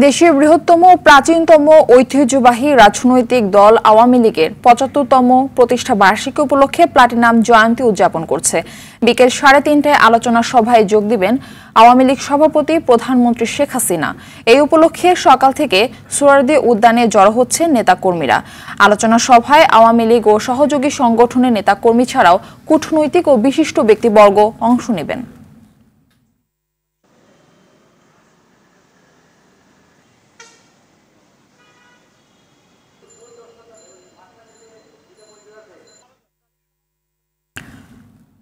দেশের বৃহত্তম ও প্রাচীনতম ঐতিহ্যবাহী রাজনৈতিক দল আওয়ামী লীগের ৭৫তম প্রতিষ্ঠা বার্ষিকী উপলক্ষে প্লাটিনাম জয়ন্তী উদযাপন করছে। বিকেল ৩:৩০টায় আলোচনা সভায় যোগ দিবেন আওয়ামী লীগ সভাপতি প্রধানমন্ত্রী শেখ হাসিনা। এই উপলক্ষে সকাল থেকে সোহরাওয়ার্দী উদ্যানে জড়ো হচ্ছেন নেতাকর্মীরা। আলোচনা সভায় আওয়ামী লীগ ও সহযোগী সংগঠনের নেতাকর্মী ছাড়াও কূটনৈতিক ও বিশিষ্ট ব্যক্তিবর্গ অংশ নেবেন।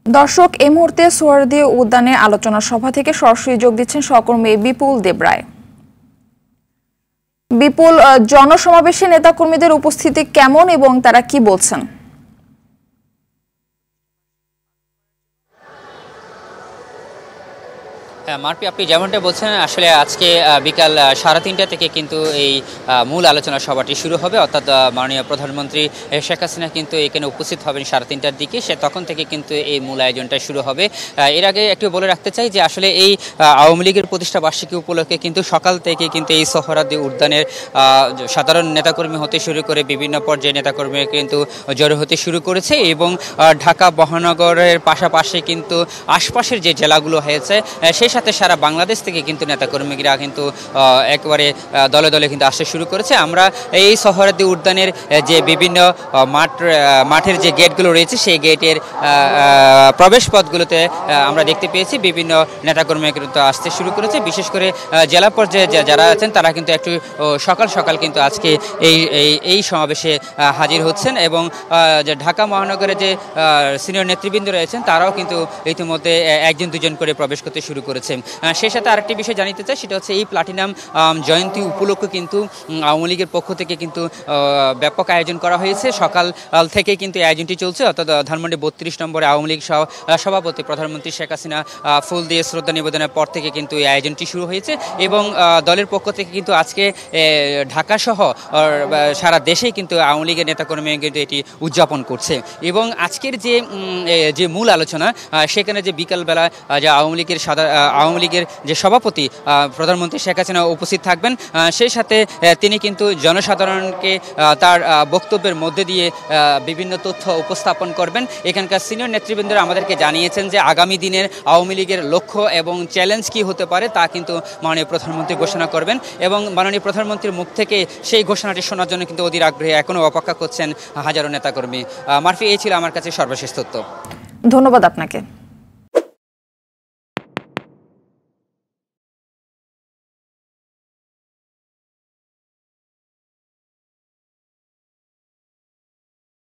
দর্শক, এই মুহূর্তে সোহরাওয়ার্দী উদ্যানে আলোচনা সভা থেকে সরাসরি যোগ দিচ্ছেন সহকর্মী বিপুল দেবরায়। বিপুল, জনসমাবেশে নেতাকর্মীদের উপস্থিতি কেমন এবং তারা কি বলছেন? মারপি, আপনি যেমনটা বলছেন, আসলে আজকে বিকাল ৩:৩০টা থেকে কিন্তু এই মূল আলোচনা সভাটি শুরু হবে। অর্থাৎ মাননীয় প্রধানমন্ত্রী শেখ হাসিনা কিন্তু এখানে উপস্থিত হবেন ৩:৩০টার দিকে। তখন থেকে কিন্তু এই মূল আয়োজনটা শুরু হবে। এর আগে একটু বলে রাখতে চাই যে আসলে এই আওয়ামী লীগের প্রতিষ্ঠা বার্ষিকী উপলক্ষে কিন্তু সকাল থেকে কিন্তু এই সোহরাওয়ার্দী উদ্যানের সাধারণ নেতাকর্মী হতে শুরু করে বিভিন্ন পর্যায়ে নেতাকর্মী কিন্তু জড়ো হতে শুরু করেছে এবং ঢাকা মহানগরের পাশাপাশি কিন্তু আশপাশের যে জেলাগুলো হয়েছে সেই সাথে সারা বাংলাদেশ থেকে কিন্তু নেতাকর্মীরা কিন্তু একেবারে দলে দলে কিন্তু আসতে শুরু করেছে। আমরা এই সোহরাওয়ার্দী উদ্যানের যে বিভিন্ন মাঠের যে গেটগুলো রয়েছে সেই গেটের প্রবেশ পথগুলোতে আমরা দেখতে পেয়েছি বিভিন্ন নেতাকর্মী কিন্তু আসতে শুরু করেছে। বিশেষ করে জেলা পর্যায়ে যারা আছেন তারা কিন্তু একটু সকাল সকাল কিন্তু আজকে এই সমাবেশে হাজির হচ্ছেন এবং ঢাকা মহানগরে যে সিনিয়র নেতৃবৃন্দ রয়েছেন তারাও কিন্তু ইতিমধ্যে একজন দুজন করে প্রবেশ করতে শুরু করেছে। সেই সাথে আরেকটি বিষয় জানিতে চাই, সেটা হচ্ছে এই প্লাটিনাম জয়ন্তী উপলক্ষে কিন্তু আওয়ামী লীগের পক্ষ থেকে কিন্তু ব্যাপক আয়োজন করা হয়েছে। সকাল থেকে কিন্তু আয়োজনটি চলছে। অর্থাৎ ধানমন্ডি ৩২ নম্বরে আওয়ামী লীগ সভাপতি প্রধানমন্ত্রী শেখ হাসিনা ফুল দিয়ে শ্রদ্ধা নিবেদনের পর থেকে কিন্তু এই আয়োজনটি শুরু হয়েছে এবং দলের পক্ষ থেকে কিন্তু আজকে ঢাকা সহ সারা দেশেই কিন্তু আওয়ামী লীগের নেতাকর্মী কিন্তু এটি উদযাপন করছে এবং আজকের যে মূল আলোচনা সেখানে যে বিকালবেলা যে আওয়ামী লীগের যে সভাপতি প্রধানমন্ত্রী শেখ হাসিনা উপস্থিত থাকবেন, সেই সাথে তিনি কিন্তু জনসাধারণকে তার বক্তব্যের মধ্যে দিয়ে বিভিন্ন তথ্য উপস্থাপন করবেন। এখানকার সিনিয়র নেতৃবৃন্দরা আমাদেরকে জানিয়েছেন যে আগামী দিনের আওয়ামী লীগের লক্ষ্য এবং চ্যালেঞ্জ কি হতে পারে তা কিন্তু মাননীয় প্রধানমন্ত্রী ঘোষণা করবেন এবং মাননীয় প্রধানমন্ত্রীর মুখ থেকে সেই ঘোষণাটি শোনার জন্য কিন্তু অধীর আগ্রহে এখনও অপেক্ষা করছেন হাজারো নেতাকর্মী। মারফি, এই ছিল আমার কাছে সর্বশেষ তথ্য। ধন্যবাদ আপনাকে।